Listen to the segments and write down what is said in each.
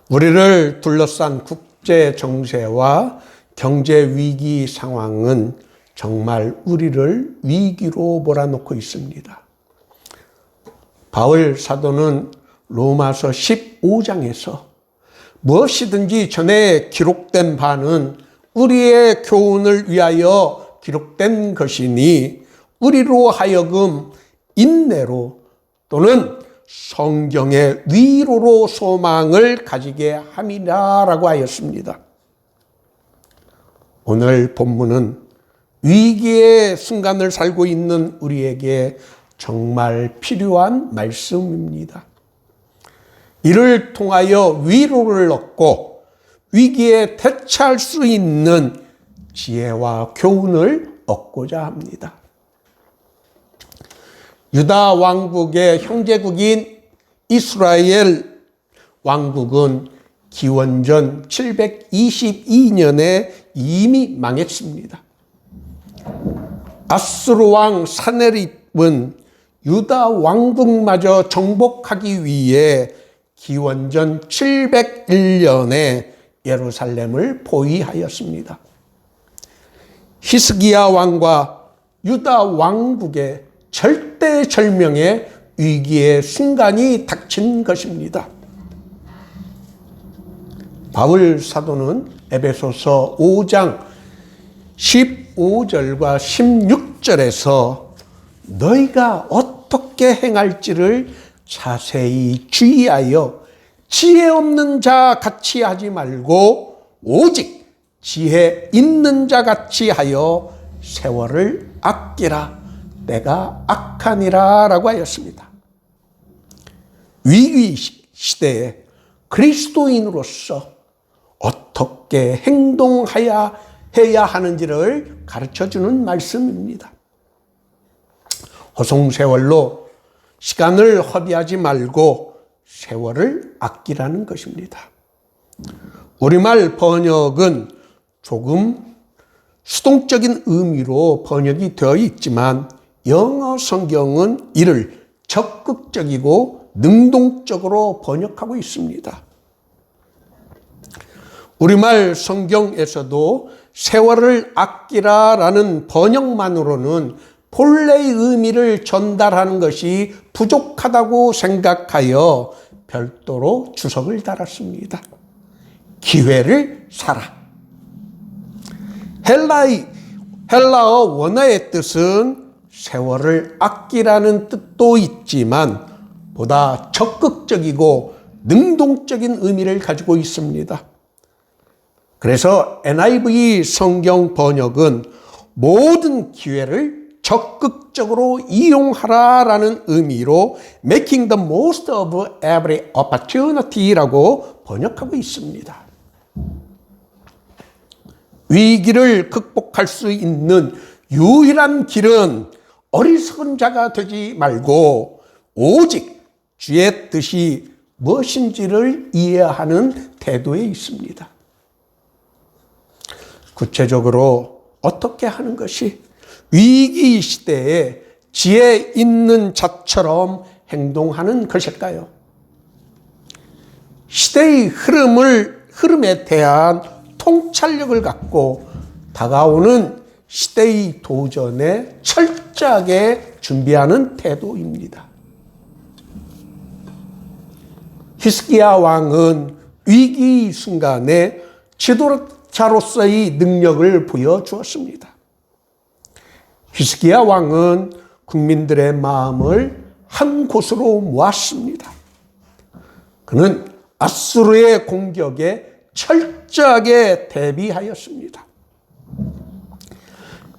우리를 둘러싼 국제 정세와 경제 위기 상황은 정말 우리를 위기로 몰아넣고 있습니다. 바울 사도는 로마서 15장에서 무엇이든지 전에 기록된 바는 우리의 교훈을 위하여 기록된 것이니 우리로 하여금 인내로 또는 성경의 위로로 소망을 가지게 함이라라고 하였습니다. 오늘 본문은 위기의 순간을 살고 있는 우리에게 정말 필요한 말씀입니다. 이를 통하여 위로를 얻고 위기에 대처할 수 있는 지혜와 교훈을 얻고자 합니다. 유다 왕국의 형제국인 이스라엘 왕국은 기원전 722년에 이미 망했습니다. 아수르 왕 사네립은 유다 왕국마저 정복하기 위해 기원전 701년에 예루살렘을 포위하였습니다. 히스기야 왕과 유다 왕국의 절대절명의 위기의 순간이 닥친 것입니다. 바울 사도는 에베소서 5장 15절과 16절에서 너희가 어떻게 행할지를 자세히 주의하여 지혜 없는 자 같이 하지 말고 오직 지혜 있는 자 같이 하여 세월을 아끼라. 때가 악하니라 라고 하였습니다. 위기 시대에 그리스도인으로서 어떻게 행동해야 하는지를 가르쳐주는 말씀입니다. 허송세월로 시간을 허비하지 말고 세월을 아끼라는 것입니다. 우리말 번역은 조금 수동적인 의미로 번역이 되어 있지만 영어 성경은 이를 적극적이고 능동적으로 번역하고 있습니다. 우리말 성경에서도 세월을 아끼라라는 번역만으로는 본래의 의미를 전달하는 것이 부족하다고 생각하여 별도로 주석을 달았습니다. 기회를 사라. 헬라어 원어의 뜻은 세월을 아끼라는 뜻도 있지만 보다 적극적이고 능동적인 의미를 가지고 있습니다. 그래서 NIV 성경 번역은 모든 기회를 적극적으로 이용하라라는 의미로 Making the most of every opportunity라고 번역하고 있습니다. 위기를 극복할 수 있는 유일한 길은 어리석은 자가 되지 말고 오직 주의 뜻이 무엇인지를 이해하는 태도에 있습니다. 구체적으로 어떻게 하는 것이 위기 시대에 지혜 있는 자처럼 행동하는 것일까요? 시대의 흐름에 대한 통찰력을 갖고 다가오는 시대의 도전에 철저하게 준비하는 태도입니다. 히스기야 왕은 위기 순간에 지도자로서의 능력을 보여주었습니다. 히스기야 왕은 국민들의 마음을 한 곳으로 모았습니다. 그는 아수르의 공격에 철저하게 대비하였습니다.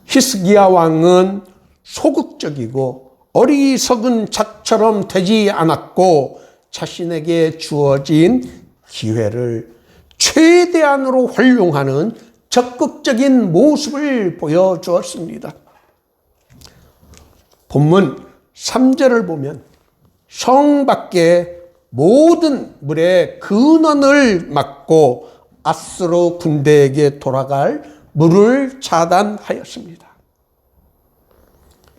히스기야 왕은 소극적이고 어리석은 자처럼 되지 않았고 자신에게 주어진 기회를 최대한으로 활용하는 적극적인 모습을 보여주었습니다. 본문 3절을 보면 성 밖에 모든 물의 근원을 막고 아수르 군대에게 돌아갈 물을 차단하였습니다.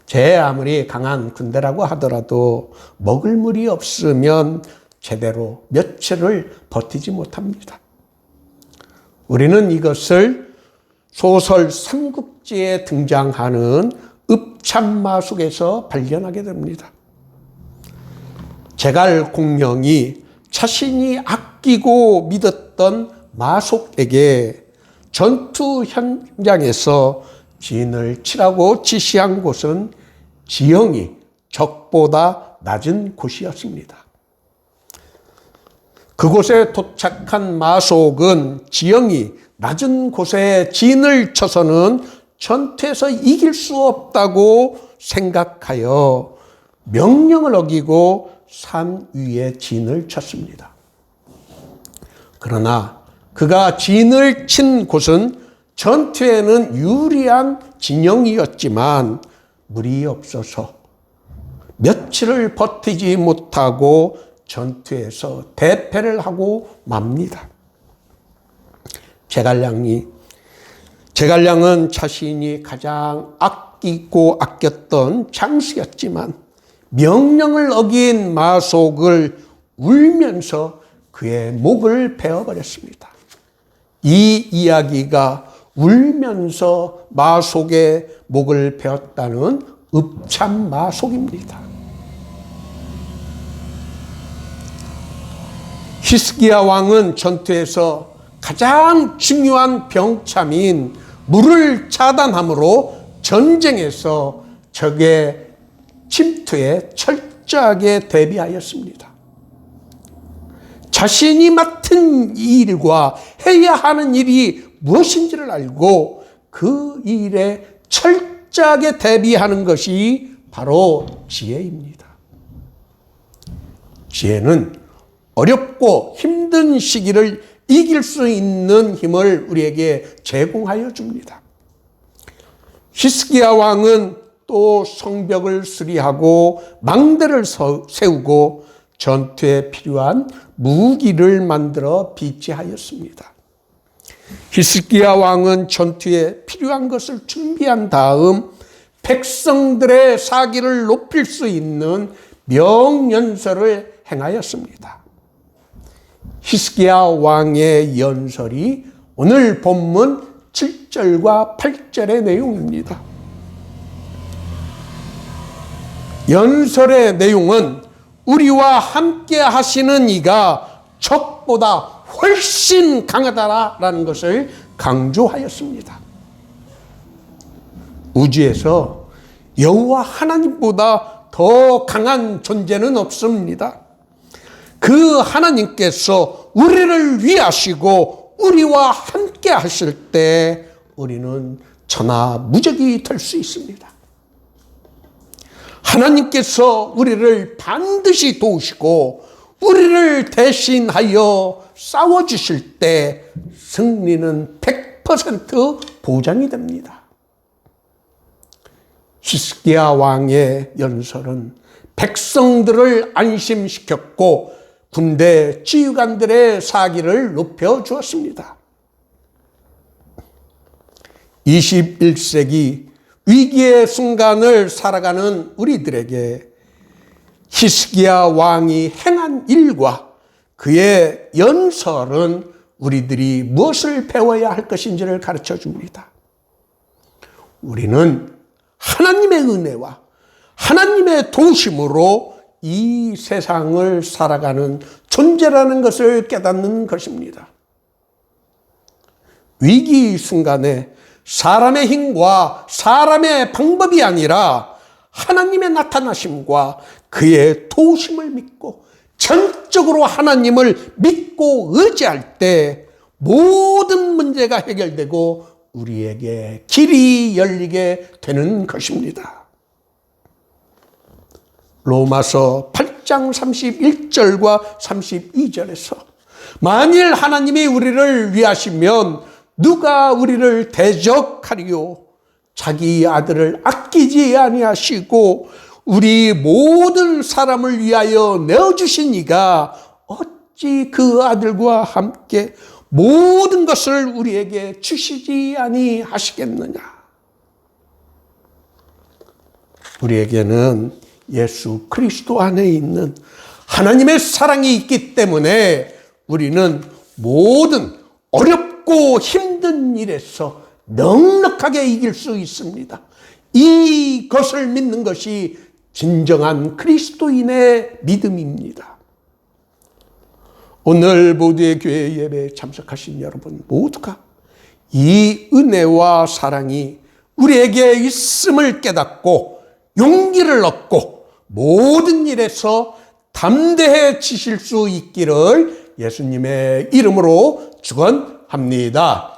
제 아무리 강한 군대라고 하더라도 먹을 물이 없으면 제대로 며칠을 버티지 못합니다. 우리는 이것을 소설 삼국지에 등장하는 읍참마속에서 발견하게 됩니다. 제갈공명이 자신이 아끼고 믿었던 마속에게 전투 현장에서 진을 치라고 지시한 곳은 지형이 적보다 낮은 곳이었습니다. 그곳에 도착한 마속은 지형이 낮은 곳에 진을 쳐서는 전투에서 이길 수 없다고 생각하여 명령을 어기고 산 위에 진을 쳤습니다. 그러나 그가 진을 친 곳은 전투에는 유리한 진영이었지만 물이 없어서 며칠을 버티지 못하고 전투에서 대패를 하고 맙니다. 제갈량은 자신이 가장 아끼고 아꼈던 장수였지만 명령을 어긴 마속을 울면서 그의 목을 베어버렸습니다. 이 이야기가 울면서 마속의 목을 베었다는 읍참마속입니다. 히스기야 왕은 전투에서 가장 중요한 병참인 물을 차단함으로 전쟁에서 적의 침투에 철저하게 대비하였습니다. 자신이 맡은 일과 해야 하는 일이 무엇인지를 알고 그 일에 철저하게 대비하는 것이 바로 지혜입니다. 지혜는 어렵고 힘든 시기를 이길 수 있는 힘을 우리에게 제공하여 줍니다. 히스기야 왕은 또 성벽을 수리하고 망대를 세우고 전투에 필요한 무기를 만들어 비치하였습니다. 히스기야 왕은 전투에 필요한 것을 준비한 다음 백성들의 사기를 높일 수 있는 명연설을 행하였습니다. 히스기야 왕의 연설이 오늘 본문 7절과 8절의 내용입니다. 연설의 내용은 우리와 함께 하시는 이가 적보다 훨씬 강하다라는 것을 강조하였습니다. 우주에서 여호와 하나님보다 더 강한 존재는 없습니다. 그 하나님께서 우리를 위하시고 우리와 함께 하실 때 우리는 천하무적이 될 수 있습니다. 하나님께서 우리를 반드시 도우시고 우리를 대신하여 싸워주실 때 승리는 100% 보장이 됩니다. 히스기야 왕의 연설은 백성들을 안심시켰고 군대 지휘관들의 사기를 높여주었습니다. 21세기 위기의 순간을 살아가는 우리들에게 히스기야 왕이 행한 일과 그의 연설은 우리들이 무엇을 배워야 할 것인지를 가르쳐 줍니다. 우리는 하나님의 은혜와 하나님의 도우심으로 이 세상을 살아가는 존재라는 것을 깨닫는 것입니다. 위기 순간에 사람의 힘과 사람의 방법이 아니라 하나님의 나타나심과 그의 도우심을 믿고 전적으로 하나님을 믿고 의지할 때 모든 문제가 해결되고 우리에게 길이 열리게 되는 것입니다. 로마서 8장 31절과 32절에서 만일 하나님이 우리를 위하시면 누가 우리를 대적하리요? 자기 아들을 아끼지 아니하시고 우리 모든 사람을 위하여 내어주신 이가 어찌 그 아들과 함께 모든 것을 우리에게 주시지 아니하시겠느냐? 우리에게는 예수 그리스도 안에 있는 하나님의 사랑이 있기 때문에 우리는 모든 어렵고 힘든 일에서 넉넉하게 이길 수 있습니다. 이것을 믿는 것이 진정한 그리스도인의 믿음입니다. 오늘 모두의 교회 예배에 참석하신 여러분 모두가 이 은혜와 사랑이 우리에게 있음을 깨닫고 용기를 얻고 모든 일에서 담대해지실 수 있기를 예수님의 이름으로 축원합니다.